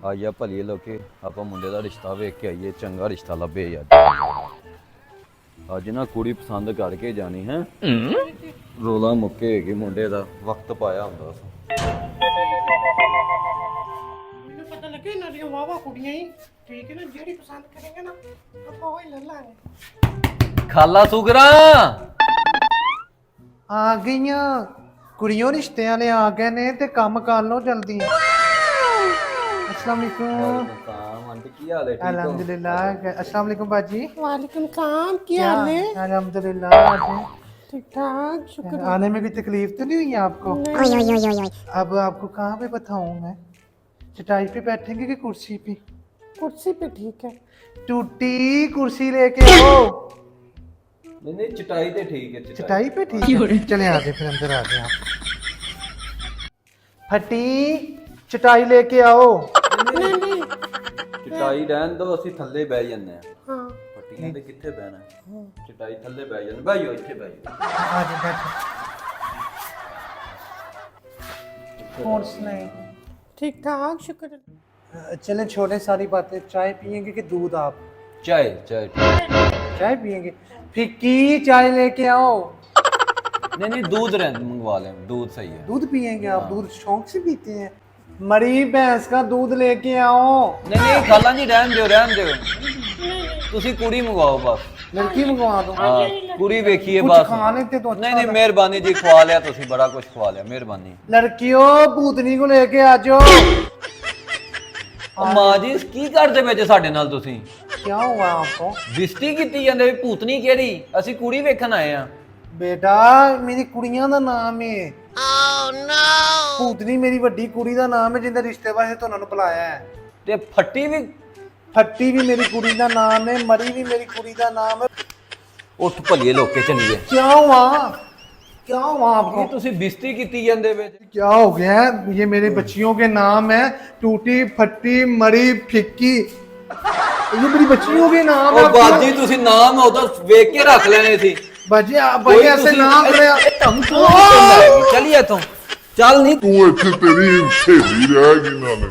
ਆਈਆ ਭਲੀਏ ਲੋਕੇ ਆਪਾਂ ਮੁੰਡੇ ਦਾ ਰਿਸ਼ਤਾ ਵੇਖ ਕੇ ਆਈਏ, ਚੰਗਾ ਰਿਸ਼ਤਾ ਲੱਭੇ ਯਾਰ। ਅੱਜ ਨਾ ਕੁੜੀ ਪਸੰਦ ਕਰਕੇ ਜਾਣੀ ਹੈ, ਰੋਲਾ ਮੁੱਕੇਗੀ ਮੁੰਡੇ ਦਾ, ਵਕਤ ਪਾਇਆ ਹੁੰਦਾ ਸੀ। ਮੈਨੂੰ ਪਤਾ ਲੱਗੇ ਇਹਨਾਂ ਦੀਆਂ ਵਾਵਾ ਕੁੜੀਆਂ ਹੀ ਠੀਕ ਹੈ ਨਾ, ਜਿਹੜੀ ਪਸੰਦ ਕਰੇਗਾ ਨਾ ਆਪਾਂ ਉਹ ਹੀ ਲੈ ਲਾਂਗੇ। ਖਾਲਾ ਸੁਗਰਾ ਆ ਗਈਆਂ ਕੁੜੀਆਂ, ਰਿਸ਼ਤੇ ਵਾਲੇ ਆ ਗਏ ਨੇ ਤੇ ਕੰਮ ਕਰ ਲਓ ਜਲਦੀ। अस्सलाम वालेकुम। आंटी की हाल है? ठीक हो? अल्हम्दुलिल्लाह। अस्सलाम वालेकुम बाजी। वालेकुम सलाम, क्या हाल है? अल्हम्दुलिल्लाह। ठीक ठाक, शुक्र। आने में कोई तकलीफ तो नहीं हुई आपको? ओए ओए ओए ओए, अब आपको कहाँ पे बताऊँ मैं? चटाई पे बैठेंगे कि कुर्सी पे? कुर्सी पे ठीक है। टूटी कुर्सी लेके आओ। नहीं नहीं चटाई ते ठीक है। चटाई पे ठीक है, चले आ जाए फिर अंदर आ जाए आप। फटी चटाई लेके आओ। नहीं नहीं, ਚਟਾਈ ਰਹਿਣ ਦੋ, ਅਸੀਂ ਥੱਲੇ ਬਹਿ ਜੰਨੇ ਆ। हाँ ਪੱਟੀਆਂ ਤੇ ਕਿੱਥੇ ਬਹਿਣਾ, ਚਟਾਈ ਥੱਲੇ ਬਹਿ ਜਾਂਦੇ। ਬਹਿਓ ਇੱਥੇ ਬਹਿਓ। आ जाए बैठो। और सुनाए? ठीक ठाक, शुक्र। चलें छोड़ें सारी बातें, चाय पियेंगे कि दूध? आप ਚਾय ਚਾय चाय पियेंगे? फिक्की चाय लेके आओ। नहीं नहीं दूध मंगवा लें, दूध सही है। दूध पियेंगे आप? दूध शौक से पीते हैं? मरी भैंस का दूध लेके आओ। नहीं नहीं खाला जी रहन दो ਤੁਸੀਂ ਕੁੜੀ ਮੰਗਵਾਓ ਬਸ। लड़की मंगवा दो। ਹਾਂ ਕੁੜੀ ਵੇਖੀਏ कुछ ਬਸ। खाने थे तो नहीं नहीं ਮਿਹਰਬਾਨੀ ਜੀ, ਖਵਾ ਲਿਆ ਤੁਸੀਂ, ਬੜਾ ਕੁਝ ਖਵਾ ਲਿਆ, ਮਿਹਰਬਾਨੀ। लड़कियों भूतनी को लेके आ जाओ। ਉਹ ਮਾਂ ਜੀ ਕੀ ਕਰਦੇ ਪਏ ਜੇ ਸਾਡੇ ਨਾਲ ਤੁਸੀਂ? क्या हुआ आपको? ਬਿਸਤੀ ਕੀਤੀ ਜਾਂਦੇ ਵੀ ਭੂਤਨੀ ਕਿਹੜੀ, ਅਸੀਂ ਕੁੜੀ ਵੇਖਣ ਆਏ ਆ। बेटा मेरी कुड़ियां दा नाम है। भूतनी मेरी वड्डी कुड़ी दा नाम है, जिंदे रिश्ते वास्ते तुहानू बुलाया है। ਤੇ ਫੱਟੀ ਵੀ फट्टी भी मेरी कुड़ी दा नाम है, मरी भी मेरी कुड़ी दा नाम है। ਉੱਠ ਭਲੀਏ ਲੋਕੇ ਚਲੀਏ। क्या हुआ? क्या हुआ आपको? ਕੀ ਤੁਸੀਂ ਬਿਸਤੀ ਕੀਤੀ ਜਾਂਦੇ ਵੇ? क्या हो गया है? ये मेरे बच्चियों के नाम है, टूटी फट्टी मरी फिक्की, ये मेरी बच्चियों के नाम है। ਉਹ ਬਾਜੀ ਤੁਸੀਂ ਨਾਮ ਉਦੋਂ ਵੇਖ ਕੇ ਰੱਖ ਲੈਣੇ ਸੀ। बाजी आप भाई ऐसे नाम ले। ਚਲੀਏ ਇੱਥੋਂ, ਚੱਲ ਨਹੀਂ ਤੂੰ ਇੱਥੇ ਤੇਰੀ ਸਹੇਲੀ ਰਹਿ ਗਈ ਨਾਲੇ